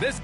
This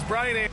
is Brian.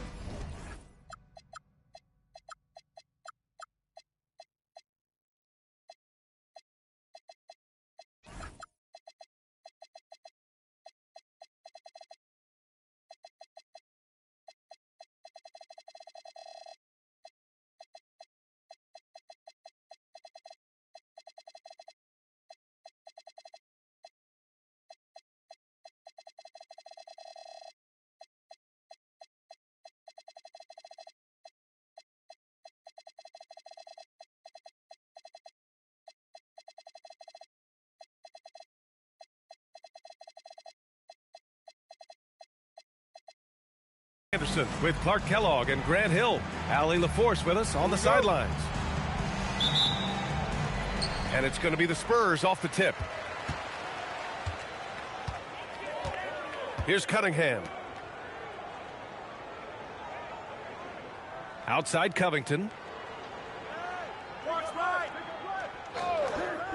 Anderson with Clark Kellogg and Grant Hill. Allie LaForce with us on the sidelines. And it's going to be the Spurs off the tip. Here's Cunningham. Outside Covington.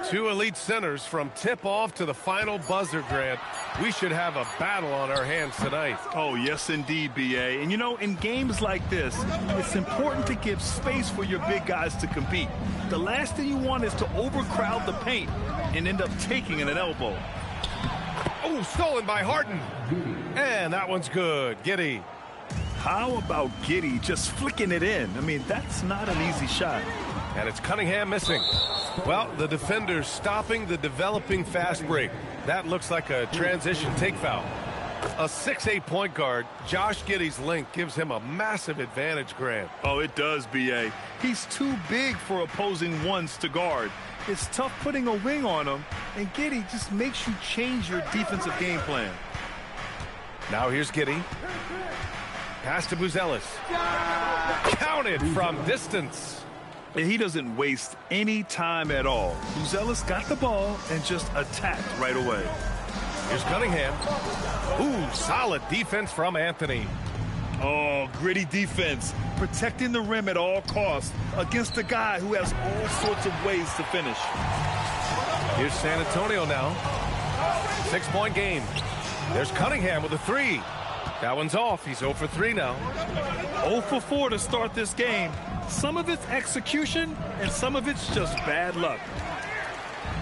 Two elite centers from tip-off to the final buzzer, Grant. We should have a battle on our hands tonight. Oh, yes, indeed, B.A. And, you know, in games like this, it's important to give space for your big guys to compete. The last thing you want is to overcrowd the paint and end up taking an elbow. Oh, stolen by Harden. And that one's good. Giddey. How about Giddey just flicking it in? I mean, that's not an easy shot. And it's Cunningham missing. Well, the defender's stopping the developing fast break. That looks like a transition take foul. A 6'8" point guard, Josh Giddey's length gives him a massive advantage, Grant. Oh, it does, B.A. He's too big for opposing ones to guard. It's tough putting a wing on him, and Giddey just makes you change your defensive game plan. Now here's Giddey. Pass to Buzelis. Counted from distance. And he doesn't waste any time at all. Buzelis got the ball and just attacked right away. Here's Cunningham. Ooh, solid defense from Anthony. Oh, gritty defense. Protecting the rim at all costs against a guy who has all sorts of ways to finish. Here's San Antonio now. 6-point game. There's Cunningham with a three. That one's off. He's 0 for 3 now. 0 for 4 to start this game. Some of it's execution, and some of it's just bad luck.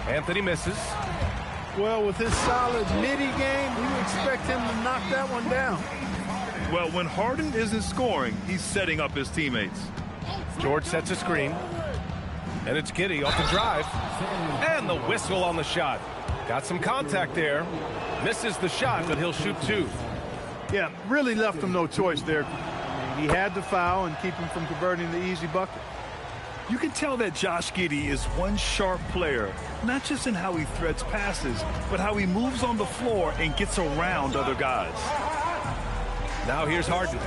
Anthony misses. Well, with his solid midi game, you expect him to knock that one down. Well, when Harden isn't scoring, he's setting up his teammates. George sets a screen. And it's Giddey off the drive. And the whistle on the shot. Got some contact there. Misses the shot, but he'll shoot 2. Yeah, really left him no choice there. He had to foul and keep him from converting the easy bucket. You can tell that Josh Giddey is one sharp player, not just in how he threads passes, but how he moves on the floor and gets around other guys. Now here's Harden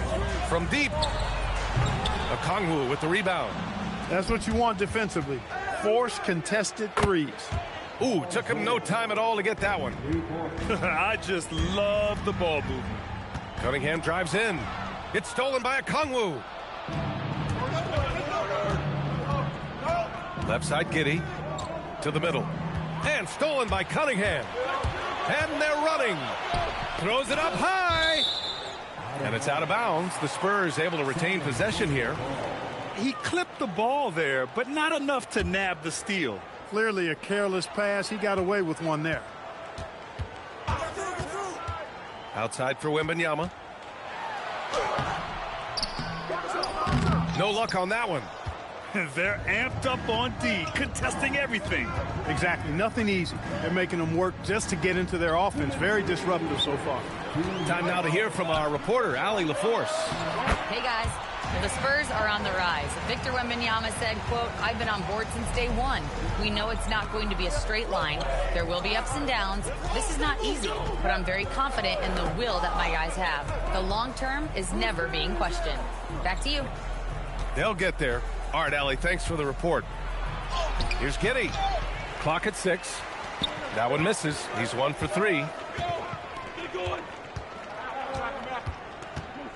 from deep. Okongwu with the rebound. That's what you want defensively. Force contested threes. Ooh, took him no time at all to get that one. I just love the ball movement. Cunningham drives in. It's stolen by Okongwu. Left side Giddey to the middle. And stolen by Cunningham. And they're running. Throws it up high. And it's out of bounds. The Spurs able to retain possession here. He clipped the ball there, but not enough to nab the steal. Clearly a careless pass. He got away with one there. Outside for Wembanyama. No luck on that one. They're amped up on D, contesting everything. Exactly. Nothing easy. They're making them work just to get into their offense. Very disruptive so far. Time now to hear from our reporter, Allie LaForce. Hey, guys. The Spurs are on the rise. Victor Wembanyama said, quote, "I've been on board since day one. We know it's not going to be a straight line. There will be ups and downs. This is not easy, but I'm very confident in the will that my guys have. The long term is never being questioned." Back to you. They'll get there. All right, Allie, thanks for the report. Here's Giddey. Clock at 6. That one misses. He's 1 for 3.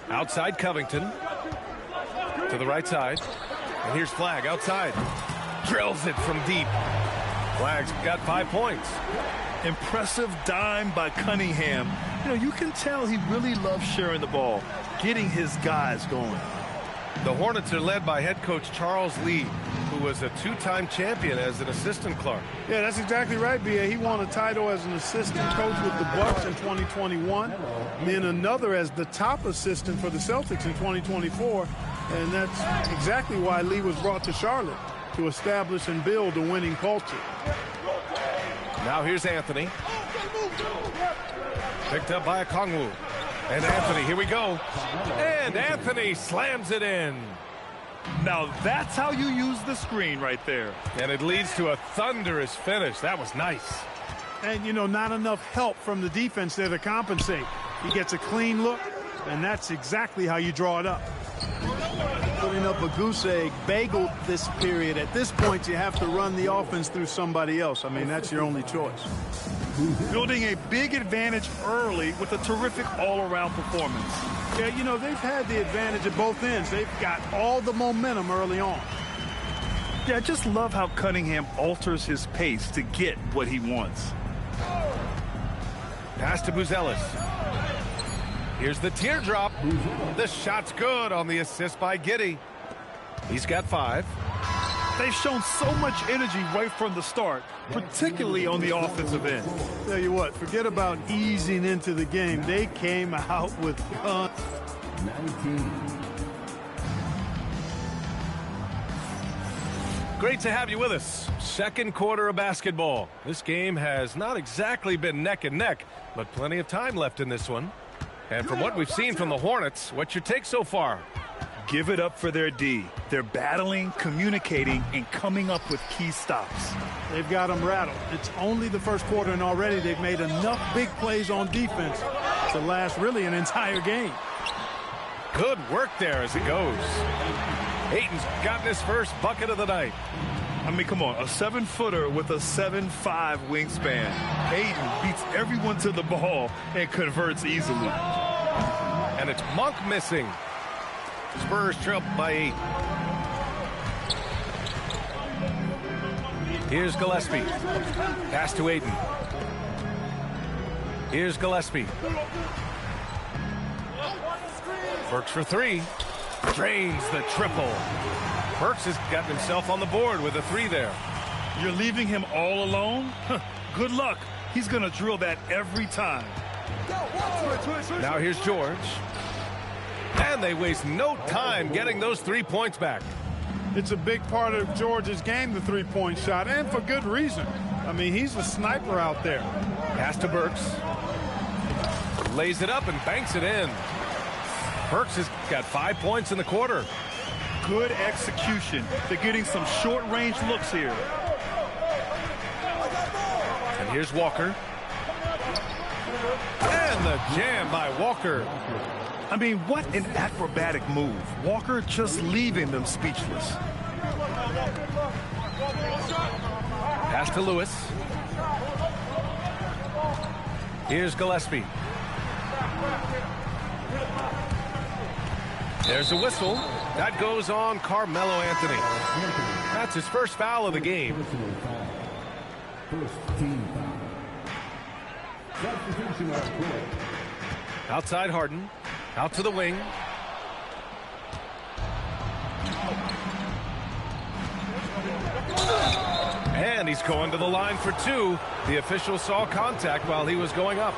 Outside Covington. To the right side. And here's Flagg outside. Drills it from deep. Flagg's got 5 points. Impressive dime by Cunningham. You know, you can tell he really loves sharing the ball, getting his guys going. The Hornets are led by head coach Charles Lee, who was a 2-time champion as an assistant, Clark. Yeah, that's exactly right, B.A. He won a title as an assistant coach with the Bucks in 2021, then another as the top assistant for the Celtics in 2024, and that's exactly why Lee was brought to Charlotte, to establish and build a winning culture. Now here's Anthony. Picked up by Okongwu. And Anthony, here we go. And Anthony slams it in. Now that's how you use the screen right there. And it leads to a thunderous finish. That was nice. And, you know, not enough help from the defense there to compensate. He gets a clean look, and that's exactly how you draw it up. Putting up a goose egg, bagel this period. At this point, you have to run the offense through somebody else. I mean, that's your only choice. Building a big advantage early with a terrific all-around performance. Yeah, you know, they've had the advantage at both ends. They've got all the momentum early on. Yeah, I just love how Cunningham alters his pace to get what he wants. Pass to Buzelis. Here's the teardrop. The shot's good on the assist by Giddey. He's got 5. They've shown so much energy right from the start, particularly on the offensive end. Tell you what, forget about easing into the game. They came out with guns. 19. Great to have you with us. Second quarter of basketball. This game has not exactly been neck and neck, but plenty of time left in this one. And from what we've seen from the Hornets, what's your take so far? Give it up for their D. They're battling, communicating, and coming up with key stops. They've got them rattled. It's only the first quarter, and already they've made enough big plays on defense to last really an entire game. Good work there as it goes. Ayton's gotten his first bucket of the night. I mean, come on, a 7-footer with a 7'5" wingspan. Ayton beats everyone to the ball and converts easily. And it's Monk missing. Spurs trail by 8. Here's Gillespie. Pass to Ayton. Here's Gillespie. Burks for 3. Drains the triple. Burks has gotten himself on the board with a 3 there. You're leaving him all alone? Good luck. He's going to drill that every time. Now here's George. And they waste no time getting those 3 points back. It's a big part of George's game, the three-point shot, and for good reason. I mean, he's a sniper out there. Pass to Burks. Lays it up and banks it in. Burks has got 5 points in the quarter. Good execution. They're getting some short-range looks here. And here's Walker. And the jam by Walker. I mean, what an acrobatic move. Walker just leaving them speechless. Pass to Lewis. Here's Gillespie. There's a whistle. That goes on Carmelo Anthony. That's his first foul of the game. First team foul. Substitution on court. Outside Harden. Out to the wing. And he's going to the line for 2. The official saw contact while he was going up.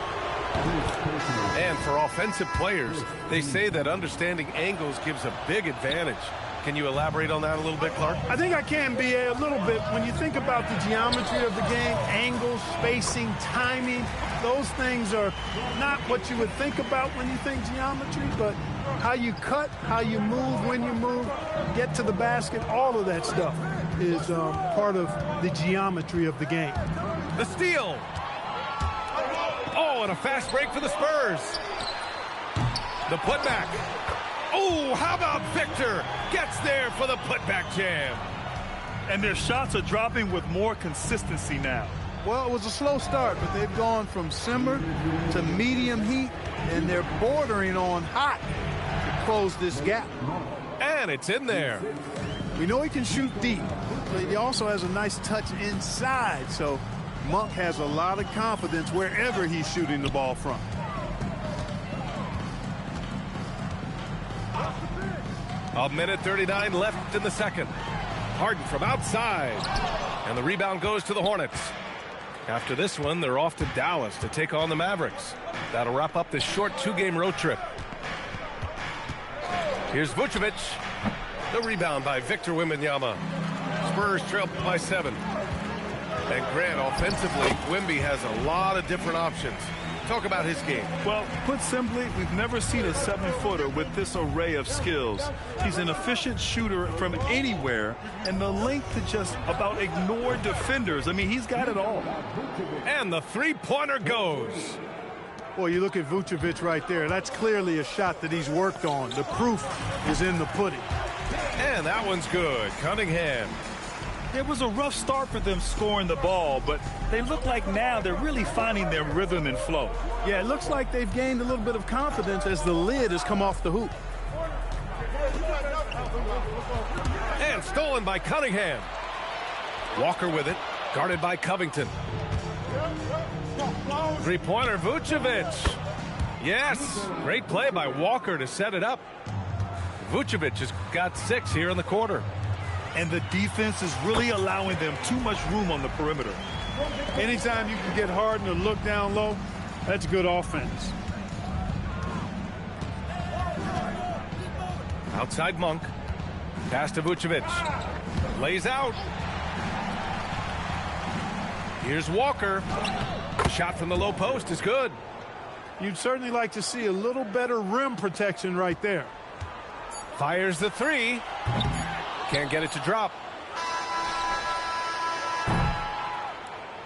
And for offensive players, they say that understanding angles gives a big advantage. Can you elaborate on that a little bit, Clark? I think I can, B.A., a little bit. When you think about the geometry of the game, angles, spacing, timing, those things are not what you would think about when you think geometry, but how you cut, how you move, when you move, get to the basket, all of that stuff is part of the geometry of the game. The steal. Oh, and a fast break for the Spurs. The putback. Oh, how about Victor? Gets there for the putback jam. And their shots are dropping with more consistency now. Well, it was a slow start, but they've gone from simmer to medium heat, and they're bordering on hot to close this gap. And it's in there. We know he can shoot deep, but he also has a nice touch inside, so Monk has a lot of confidence wherever he's shooting the ball from. A minute 39 left in the second. Harden from outside. And the rebound goes to the Hornets. After this one, they're off to Dallas to take on the Mavericks. That'll wrap up this short two-game road trip. Here's Vucevic. The rebound by Victor Wembanyama. Spurs trail by 7. And Grant, offensively, Wemby has a lot of different options. Talk about his game. Well, put simply, we've never seen a 7-footer with this array of skills. He's an efficient shooter from anywhere, and the length to just about ignore defenders. I mean, he's got it all. And the three-pointer goes. Boy, you look at Vucevic right there. That's clearly a shot that he's worked on. The proof is in the pudding. And that one's good. Cunningham. It was a rough start for them scoring the ball, but they look like now they're really finding their rhythm and flow. Yeah, it looks like they've gained a little bit of confidence as the lid has come off the hoop. And stolen by Cunningham. Walker with it, guarded by Covington. Three-pointer, Vucevic. Yes, great play by Walker to set it up. Vucevic has got 6 here in the quarter. And the defense is really allowing them too much room on the perimeter. Anytime you can get Harden to look down low, that's good offense. Outside Monk. Pass to Vucevic. Lays out. Here's Walker. The shot from the low post is good. You'd certainly like to see a little better rim protection right there. Fires the three. Can't get it to drop.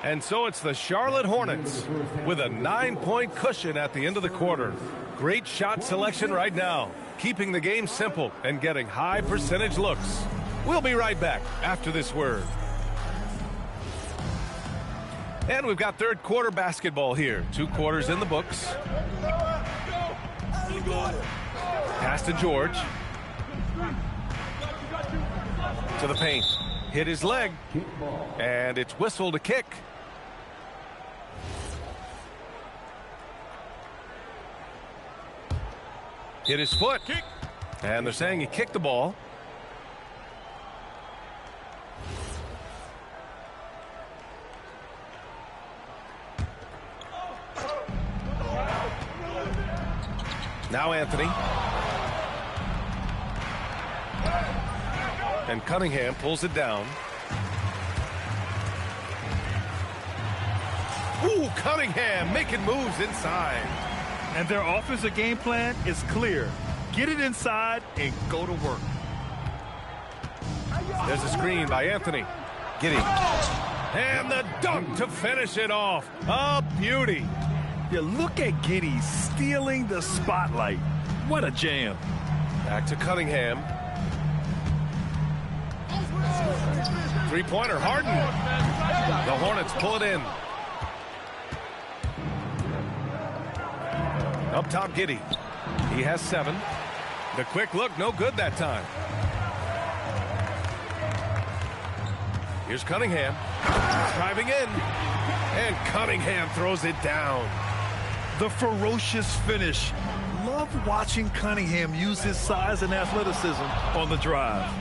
And so it's the Charlotte Hornets with a 9-point cushion at the end of the quarter. Great shot selection right now, keeping the game simple and getting high percentage looks. We'll be right back after this word. And we've got third quarter basketball here. 2 quarters in the books. Pass to George. To the paint. Hit his leg. And it's whistled a kick. Hit his foot. And they're saying he kicked the ball. Now Anthony. And Cunningham pulls it down. Ooh, Cunningham making moves inside. And their offensive game plan is clear. Get it inside and go to work. There's a screen by Anthony. Giddey. And the dunk to finish it off. A beauty. Yeah, look at Giddey stealing the spotlight. What a jam. Back to Cunningham. Three-pointer, Harden. The Hornets pull it in. Up top, Giddey. He has 7. The quick look, no good that time. Here's Cunningham. Driving in. And Cunningham throws it down. The ferocious finish. Love watching Cunningham use his size and athleticism on the drive.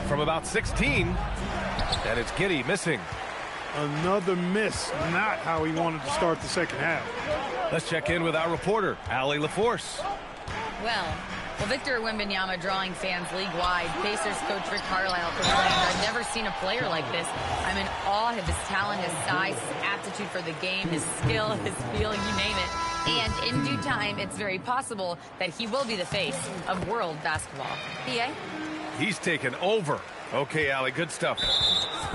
From about 16. And it's Giddey missing. Another miss. Not how he wanted to start the second half. Let's check in with our reporter, Allie LaForce. Well, Victor Wembanyama drawing fans league-wide. Pacers coach Rick Carlisle proclaimed, "I've never seen a player like this. I'm in awe of his talent, his size, his aptitude for the game, his skill, his feel, you name it." And in due time, it's very possible that he will be the face of world basketball. PA? He's taken over. Okay, Allie, good stuff.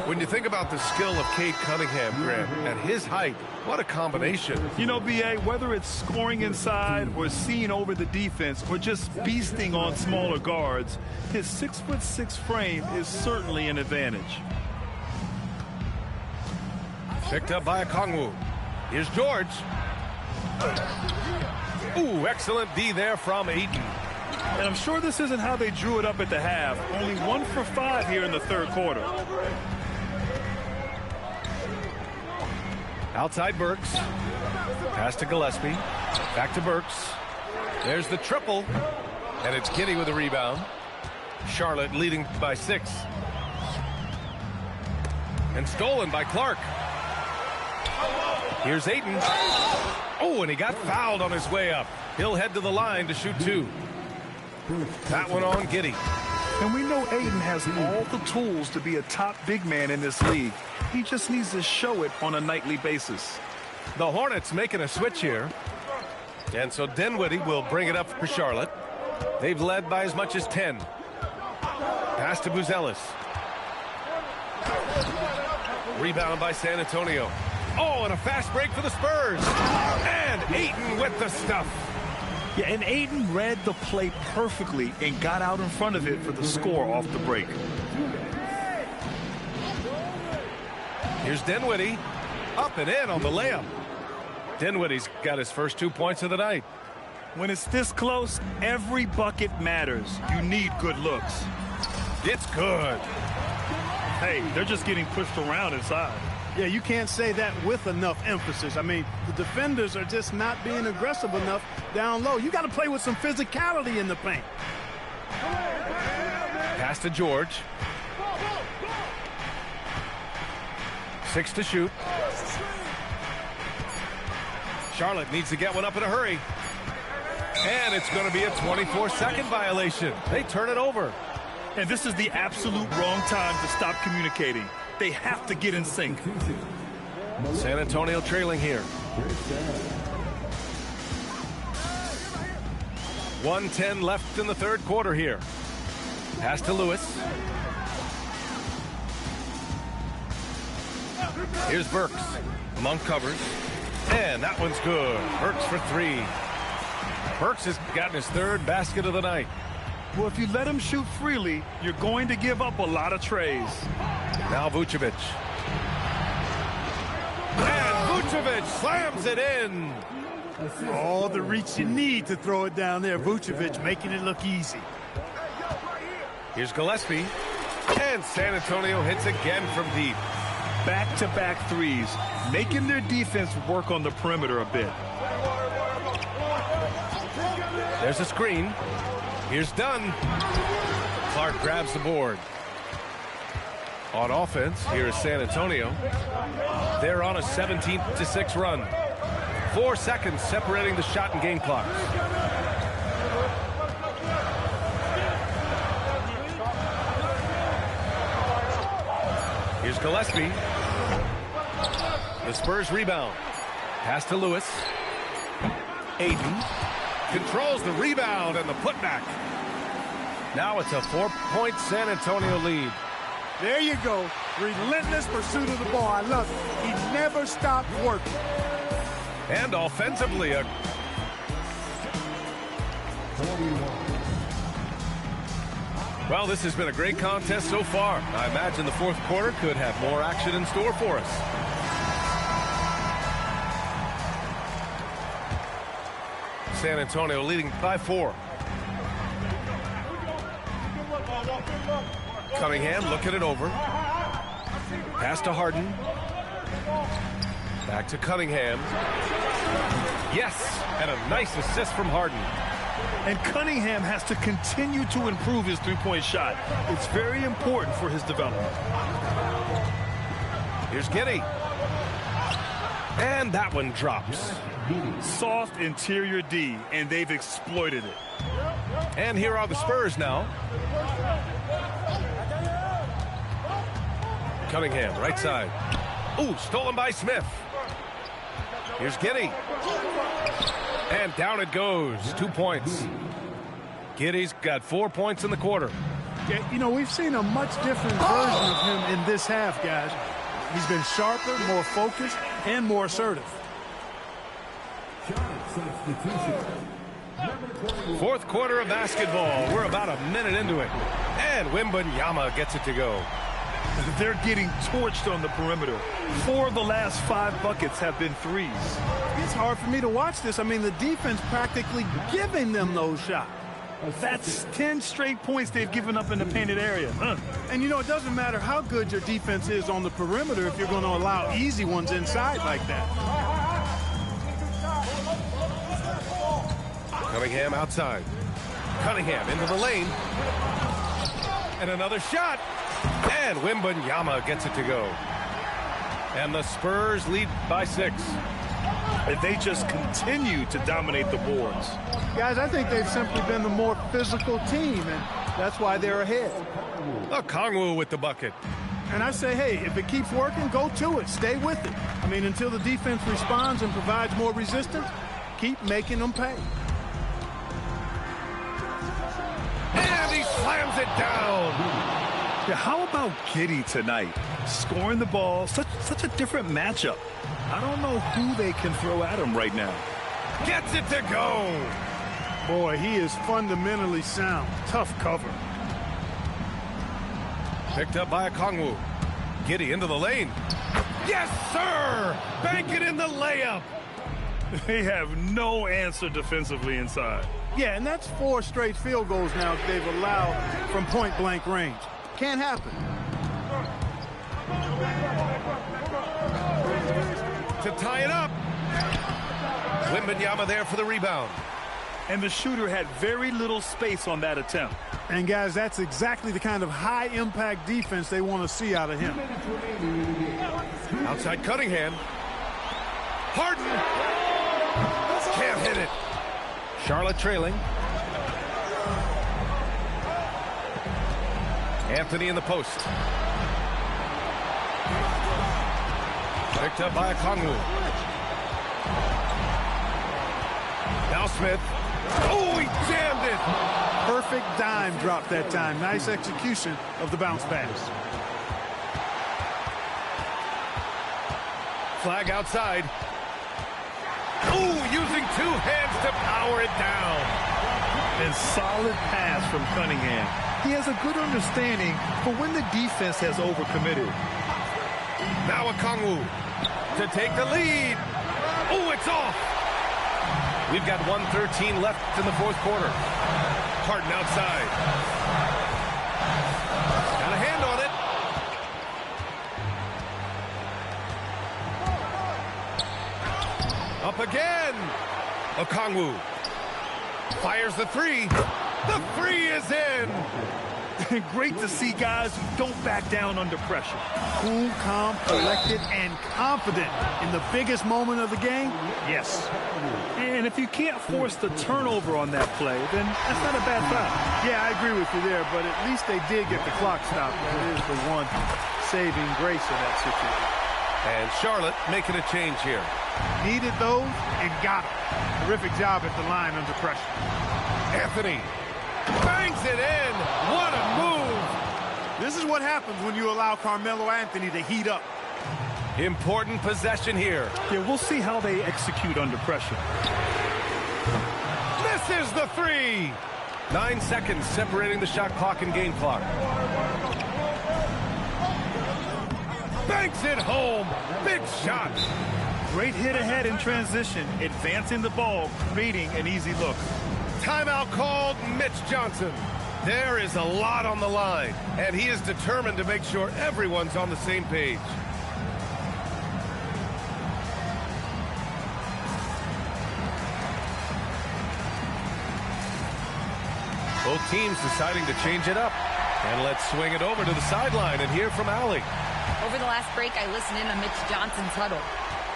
When you think about the skill of Cade Cunningham, Grant, at his height, what a combination. You know, B.A., whether it's scoring inside or seeing over the defense or just beasting on smaller guards, his 6'6" frame is certainly an advantage. Picked up by Okongwu. Here's George. Ooh, excellent D there from Ayton. And I'm sure this isn't how they drew it up at the half. Only 1 for 5 here in the third quarter. Outside Burks. Pass to Gillespie. Back to Burks. There's the triple. And it's Giddey with a rebound. Charlotte leading by 6. And stolen by Clark. Here's Ayton. Oh, and he got fouled on his way up. He'll head to the line to shoot 2. That one on Giddey. And we know Ayton has all the tools to be a top big man in this league. He just needs to show it on a nightly basis. The Hornets making a switch here. And so Dinwiddie will bring it up for Charlotte. They've led by as much as 10. Pass to Buzelis. Rebound by San Antonio. Oh, and a fast break for the Spurs. And Ayton with the stuff. Yeah, and Ayton read the play perfectly and got out in front of it for the score off the break. Here's Dinwiddie. Up and in on the layup. Dinwiddie's got his first 2 points of the night. When it's this close, every bucket matters. You need good looks. It's good. Hey, they're just getting pushed around inside. Yeah, you can't say that with enough emphasis. I mean, the defenders are just not being aggressive enough down low. You got to play with some physicality in the paint. Pass to George. 6 to shoot. Charlotte needs to get one up in a hurry. And it's going to be a 24-second violation. They turn it over. And this is the absolute wrong time to stop communicating. They have to get in sync. San Antonio trailing here. 1:10 left in the third quarter here. Pass to Lewis. Here's Burks. Among covers. And that one's good. Burks for 3. Burks has gotten his third basket of the night. Well, if you let him shoot freely, you're going to give up a lot of trays. Now Vucevic. And Vucevic slams it in. All the reach you need to throw it down there. Vucevic making it look easy. Here's Gillespie. And San Antonio hits again from deep. Back-to-back threes, making their defense work on the perimeter a bit. There's a screen. Here's Dunn. Clark grabs the board. On offense, here is San Antonio. They're on a 17-6 run. 4 seconds separating the shot and game clock. Here's Gillespie. The Spurs rebound. Pass to Lewis. Ayton controls the rebound and the putback. Now it's a 4-point San Antonio lead. There you go. Relentless pursuit of the ball. I love it. He never stopped working. And offensively, well, this has been a great contest so far. I imagine the fourth quarter could have more action in store for us. San Antonio leading by 4. Cunningham looking it over. Pass to Harden. Back to Cunningham. Yes, and a nice assist from Harden. And Cunningham has to continue to improve his three-point shot. It's very important for his development. Here's Giddey. And that one drops. Soft interior D, and they've exploited it. And here are the Spurs now. Cunningham, right side. Ooh, stolen by Smith. Here's Giddey. And down it goes. 2 points. Giddey's got 4 points in the quarter. Yeah, you know, we've seen a much different version of him in this half, guys. He's been sharper, more focused, and more assertive. Fourth quarter of basketball. We're about a minute into it. And Wembanyama gets it to go. They're getting torched on the perimeter. 4 of the last 5 buckets have been threes. It's hard for me to watch this. I mean, the defense practically giving them those shots. That's 10 straight points they've given up in the painted area. And, you know, it doesn't matter how good your defense is on the perimeter if you're going to allow easy ones inside like that. Cunningham outside. Cunningham into the lane. And another shot. And Wembanyama gets it to go. And the Spurs lead by 6. And they just continue to dominate the boards. Guys, I think they've simply been the more physical team, and that's why they're ahead. Okongwu with the bucket. And I say, hey, if it keeps working, go to it. Stay with it. I mean, until the defense responds and provides more resistance, keep making them pay. And he slams it down. Yeah, how about Giddey tonight? Scoring the ball, such a different matchup. I don't know who they can throw at him right now. Gets it to go. Boy, he is fundamentally sound. Tough cover. Picked up by Okongwu. Giddey into the lane. Yes, sir! Bank it in the layup. They have no answer defensively inside. Yeah, and that's 4 straight field goals now that they've allowed from point-blank range. Can't happen. To tie it up. Wembanyama there for the rebound. And the shooter had very little space on that attempt. And, guys, that's exactly the kind of high-impact defense they want to see out of him. Outside Cunningham. Harden. Can't hit it. Charlotte trailing. Anthony in the post. Picked up by Okongwu. Now Smith. Oh, he jammed it. Perfect dime drop that time. Nice execution of the bounce pass. Flag outside. Ooh, using 2 hands to power it down. And solid pass from Cunningham. He has a good understanding for when the defense has overcommitted. Now Okongwu to take the lead. Oh, it's off. We've got 1:13 left in the fourth quarter. Harden outside. Got a hand on it. Up again. Okongwu fires the 3. The 3 is in. Great to see guys who don't back down under pressure. Cool, calm, collected, and confident in the biggest moment of the game. Yes. And if you can't force the turnover on that play, then that's not a bad foul. Yeah, I agree with you there, but at least they did get the clock stopped. That is the one saving grace of that situation. And Charlotte making a change here. Needed those and got them. Terrific job at the line under pressure. Anthony bangs it in. What a move. This is what happens when you allow Carmelo Anthony to heat up. Important possession here. Yeah, we'll see how they execute under pressure. Misses the 3. 9 seconds separating the shot clock and game clock. Banks it home. Big shot. Great hit ahead in transition, advancing the ball, creating an easy look. Timeout called. Mitch Johnson. There is a lot on the line, and he is determined to make sure everyone's on the same page. Both teams deciding to change it up. And let's swing it over to the sideline and hear from Allie. Over the last break, I listened in on Mitch Johnson's huddle.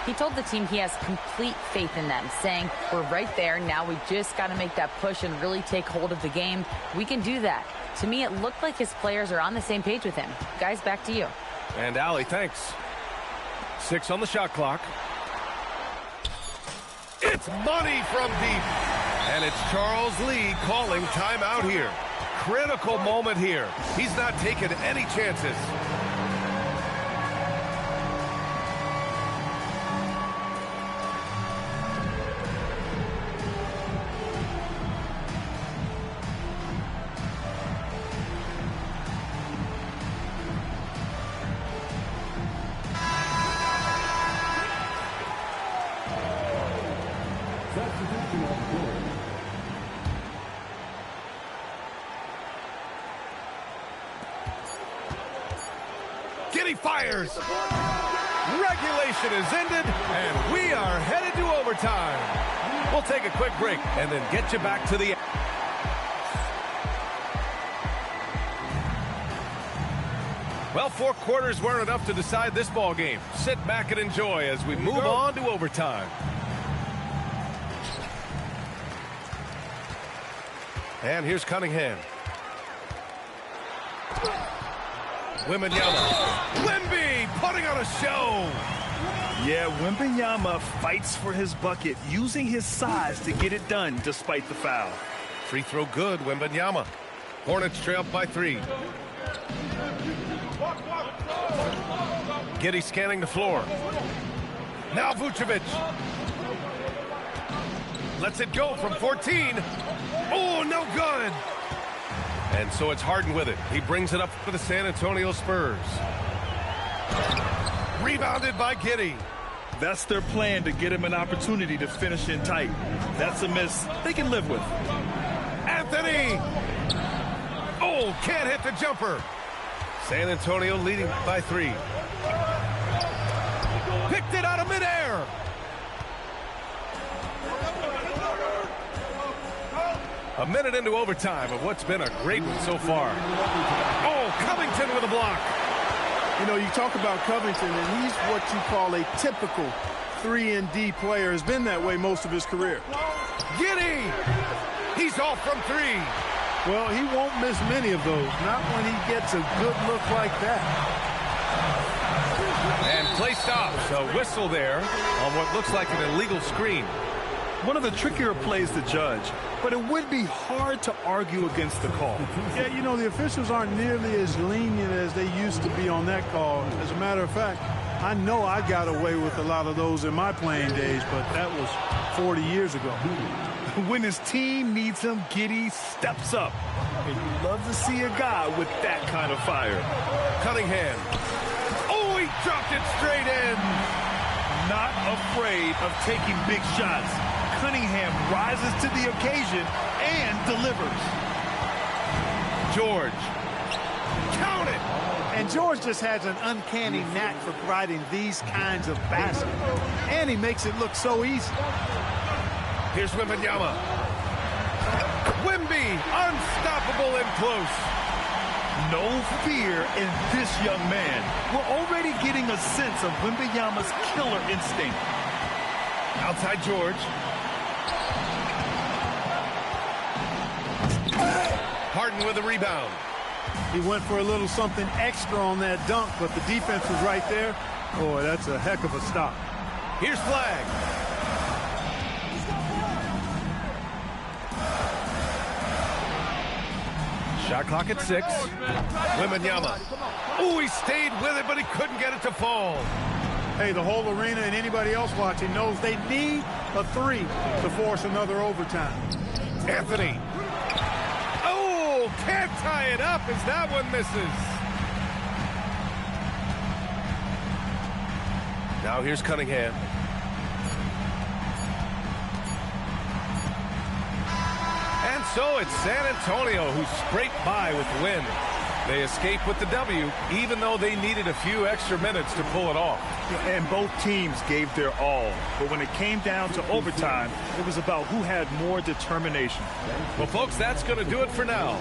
He told the team he has complete faith in them, saying, we're right there. Now we just got to make that push and really take hold of the game. We can do that. To me, it looked like his players are on the same page with him. Guys, back to you. And Allie, thanks. 6 on the shot clock. It's money from deep. And it's Charles Lee calling timeout here. Critical moment here. He's not taking any chances. Substitution on court. Giddy fires. Regulation is ended, and we are headed to overtime. We'll take a quick break and then get you back to the... Well, 4 quarters weren't enough to decide this ball game. Sit back and enjoy as we move on to overtime. And here's Cunningham. Wembanyama. Wemby putting on a show. Yeah, Wembanyama fights for his bucket, using his size to get it done despite the foul. Free throw good, Wembanyama. Hornets trail by 3. Giddy scanning the floor. Now Vucevic. Lets it go from 14. Oh, no good. And so it's Harden with it. He brings it up for the San Antonio Spurs. Rebounded by Giddy. That's their plan, to get him an opportunity to finish in tight. That's a miss they can live with. Anthony. Oh, can't hit the jumper. San Antonio leading by 3. Picked it out of midair. A minute into overtime of what's been a great one so far. Oh, Covington with a block. You know, you talk about Covington, and he's what you call a typical 3-and-D player. Has been that way most of his career. Giddy. He's off from 3. Well, he won't miss many of those, not when he gets a good look like that. And play stops. A whistle there on what looks like an illegal screen. One of the trickier plays to judge, but it would be hard to argue against the call. Yeah, you know, the officials aren't nearly as lenient as they used to be on that call. As a matter of fact, I know I got away with a lot of those in my playing days, but that was 40 years ago. When his team needs him, Giddy steps up. And you love to see a guy with that kind of fire. Cunningham. Oh, he dropped it straight in. Not afraid of taking big shots. Cunningham rises to the occasion and delivers. George. Count it. And George just has an uncanny knack for providing these kinds of baskets. And he makes it look so easy. Here's Wembanyama. Wemby, unstoppable and close. No fear in this young man. We're already getting a sense of Wembanyama's killer instinct. Outside George. Harden with a rebound. He went for a little something extra on that dunk, but the defense was right there. Boy, that's a heck of a stop. Here's Flag. Shot clock at 6. Wembanyama. Oh, he stayed with it, but he couldn't get it to fall. Hey, the whole arena and anybody else watching knows they need a 3 to force another overtime. Anthony. Oh, can't tie it up as that one misses. Now here's Cunningham. And so it's San Antonio who scraped by with the win. They escape with the W, even though they needed a few extra minutes to pull it off. And both teams gave their all. But when it came down to overtime, it was about who had more determination. Well, folks, that's going to do it for now.